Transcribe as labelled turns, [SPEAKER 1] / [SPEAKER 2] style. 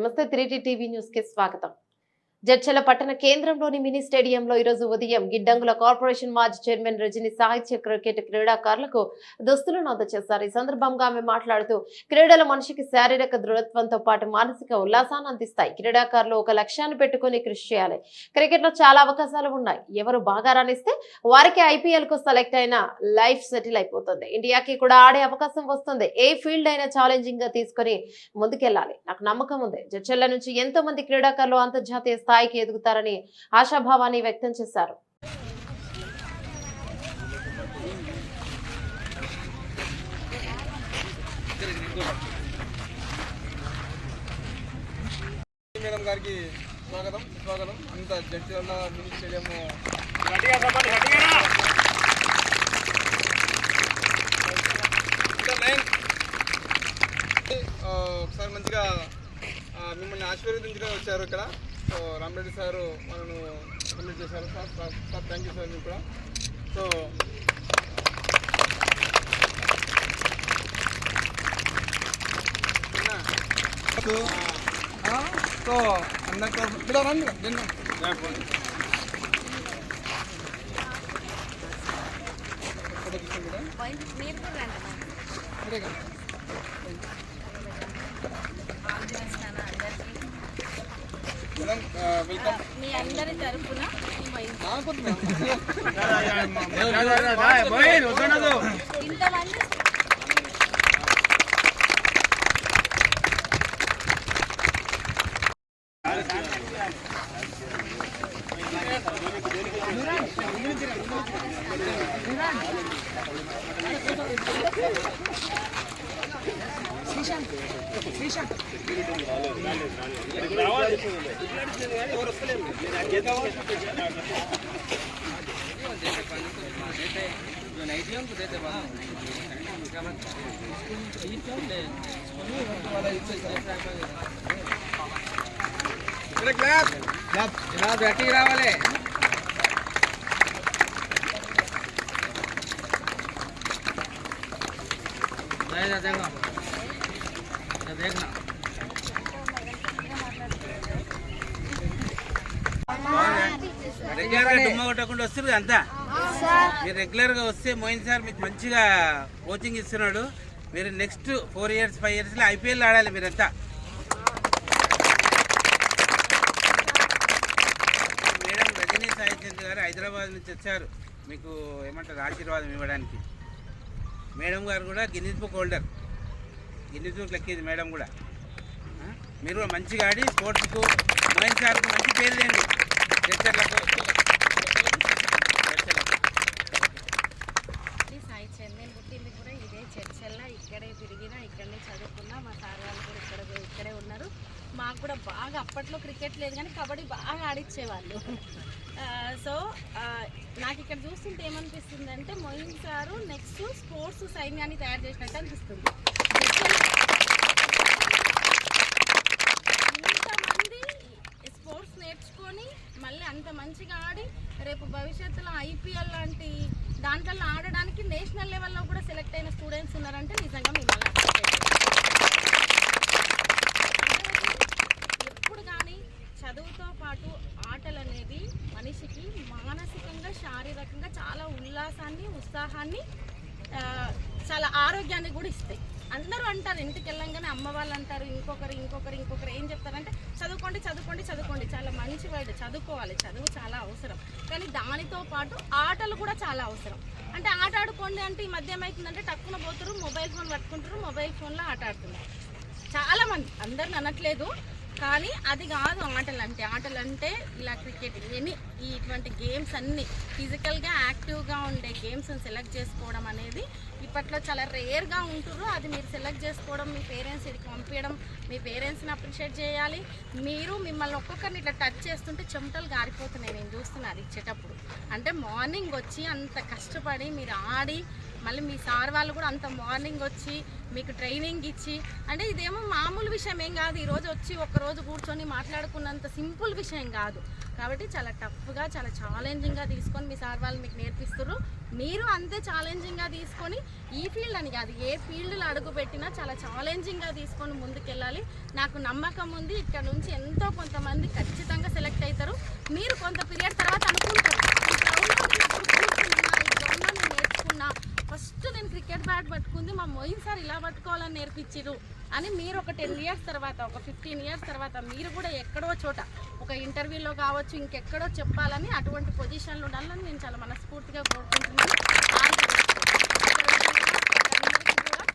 [SPEAKER 1] నమస్తే 3T TV news కి స్వాగతం. జడ్చల పట్టణ కేంద్రంలోని మినీ స్టేడియంలో ఈరోజు ఉదయం గిడ్డంగుల కార్పొరేషన్ మాజీ చైర్మన్ రజని సాహిత్య క్రికెట్ క్రీడాకారులకు దుస్తులను అందజేశారు. ఈ సందర్భంగా ఆమె మాట్లాడుతూ క్రీడలు మనిషికి శారీరక దృఢత్వంతో పాటు మానసిక ఉల్లాసాన్ని అందిస్తాయి. క్రీడాకారులు ఒక లక్ష్యాన్ని పెట్టుకుని కృషి చేయాలి. క్రికెట్ లో చాలా అవకాశాలు ఉన్నాయి. ఎవరు బాగా రాణిస్తే వారికి IPL కు సెలెక్ట్ అయిన లైఫ్ సెటిల్ అయిపోతుంది. ఇండియాకి కూడా ఆడే అవకాశం వస్తుంది. ఏ ఫీల్డ్ అయినా ఛాలెంజింగ్ గా తీసుకుని ముందుకెళ్లాలి. నాకు నమ్మకం ఉంది. జడ్చల నుంచి ఎంతో మంది క్రీడాకారులు అంతర్జాతీయ స్థాయికి ఎదుగుతారని ఆశాభావాన్ని వ్యక్తం చేశారు.
[SPEAKER 2] మేడం గారికి స్వాగతం. అంత జడ్చల మినీ స్టేడియం ఒకసారి మంచిగా మిమ్మల్ని ఆశీర్వదించడం వచ్చారు ఇక్కడ. సో రామరెడ్డి సారు మనను కంప్లీట్ చేశారు. Sir thank you sir. మీకు కూడా సో అందరితో ఇలా రండి. వెల్కమ్.
[SPEAKER 3] మీ అందరి తరఫున ఇంతమంది
[SPEAKER 2] గట్టిగా రావాలి.
[SPEAKER 4] రెగ్యులర్ గా డుమ్మ కొట్టకుండా వస్తుంది అంతా. మీరు రెగ్యులర్ గా వస్తే మోయిన్ సార్ మీకు మంచిగా కోచింగ్ ఇస్తున్నాడు. మీరు నెక్స్ట్ 4 years 5 years లో IPL ఆడాలి మీరంతా. మేడం రజనీ సాహిత్య గారు హైదరాబాద్ నుంచి వచ్చారు మీకు ఏమంటారు ఆశీర్వాదం ఇవ్వడానికి. మేడం గారు కూడా Guinness book holder, Guinness book లెక్కింది మేడం కూడా. మీరు కూడా మంచిగా ఆడి స్పోర్ట్స్కు మోయిన్ సార్కు మంచి పేరు లేండి.
[SPEAKER 3] సాహిత్యం నేను పుట్టింది కూడా ఇదే చర్చల్లో, ఇక్కడే తిరిగినా, ఇక్కడనే చదువుకున్నా. మా సార్ వాళ్ళు కూడా ఇక్కడే ఉన్నారు. మాకు కూడా బాగా అప్పట్లో క్రికెట్ లేదు కానీ కబడ్డీ బాగా ఆడిచ్చేవాళ్ళు. సో నాకు ఇక్కడ చూస్తుంటే ఏమనిపిస్తుంది అంటే మోయిన్ సారు నెక్స్ట్ స్పోర్ట్స్ సైన్యాన్ని తయారు చేసినట్టు అనిపిస్తుంది. ఇంతమంది స్పోర్ట్స్ నేర్చుకొని మళ్ళీ అంత మంచిగా ఆడి రేపు భవిష్యత్తులో IPL లాంటి దాంట్లో ఆడడానికి నేషనల్ లెవెల్లో కూడా సెలెక్ట్ అయిన స్టూడెంట్స్ ఉన్నారంటే నిజంగా మిమ్మల్ని ఎప్పుడు కానీ చదువుతో పాటు ఆటలు అనేది మనిషికి మానసికంగా శారీరకంగా చాలా ఉల్లాసాన్ని, ఉత్సాహాన్ని, చాలా ఆరోగ్యాన్ని కూడా ఇస్తాయి. అందరూ అంటారు ఇంటికి వెళ్ళంగానే అమ్మ వాళ్ళు అంటారు, ఇంకొకరు ఏం చెప్తారంటే చదువుకోండి. చాలా మంచి వర్డ్, చదువుకోవాలి, చదువు చాలా అవసరం. కానీ దానితో పాటు ఆటలు కూడా చాలా అవసరం. అంటే ఆట ఆడుకోండి అంటే ఈ మధ్య ఏమవుతుందంటే టక్కున పోతారు, మొబైల్ ఫోన్ పట్టుకుంటారు, మొబైల్ ఫోన్లో ఆట ఆడుతున్నారు చాలామంది. అందరిని అనట్లేదు కానీ అది కాదు ఆటలు అంటే ఇలా క్రికెట్ ఇటువంటి గేమ్స్ అన్నీ ఫిజికల్గా యాక్టివ్గా ఉండే గేమ్స్ని సెలెక్ట్ చేసుకోవడం అనేది ఇప్పట్లో చాలా రేర్గా ఉంటుర్రు. అది మీరు సెలెక్ట్ చేసుకోవడం, మీ పేరెంట్స్ ఇది పంపించడం, మీ పేరెంట్స్ని అప్రిషియేట్ చేయాలి. మీరు మిమ్మల్ని ఒక్కొక్కరిని ఇట్లా టచ్ చేస్తుంటే చెమటలు గారిపోతున్నాయి నేను చూస్తున్నాను అది ఇచ్చేటప్పుడు. అంటే మార్నింగ్ వచ్చి అంత కష్టపడి మీరు ఆడి మళ్ళీ మీ సార్ వాళ్ళు కూడా అంత మార్నింగ్ వచ్చి మీకు ట్రైనింగ్ ఇచ్చి, అంటే ఇదేమో మామూలు విషయం ఏం కాదు, ఈరోజు వచ్చి ఒక్కరోజు కూర్చొని మాట్లాడుకున్నంత సింపుల్ విషయం కాదు. కాబట్టి చాలా టఫ్గా, చాలా ఛాలెంజింగ్గా తీసుకొని మీ సార్ వాళ్ళు మీకు నేర్పిస్తారు. మీరు అంతే ఛాలెంజింగ్గా తీసుకొని ఈ ఫీల్డ్ అని కాదు, ఏ ఫీల్డ్లో అడుగుపెట్టినా చాలా ఛాలెంజింగ్గా తీసుకొని ముందుకెళ్ళాలి. నాకు నమ్మకం ఉంది, ఇక్కడ నుంచి ఎంతో కొంతమంది ఖచ్చితంగా సెలెక్ట్ అవుతారు. మీరు కొంత పీరియడ్ తర్వాత అనుకుంటారు, ఈ గ్రౌండ్లో నేను నేర్చుకున్నా, ఫస్ట్ నేను క్రికెట్ బ్యాట్ పట్టుకుంది మా మోయిన్ సార్ ఇలా పట్టుకోవాలని నేర్పించారు అని మీరు ఒక 10 ఇయర్స్ తర్వాత, ఒక 15 ఇయర్స్ తర్వాత మీరు కూడా ఎక్కడో చోట ఒక ఇంటర్వ్యూలో కావచ్చు, ఇంకెక్కడో చెప్పాలని, అటువంటి పొజిషన్లు ఉండాలని నేను చాలా మనస్ఫూర్తిగా కోరుకుంటున్నాను.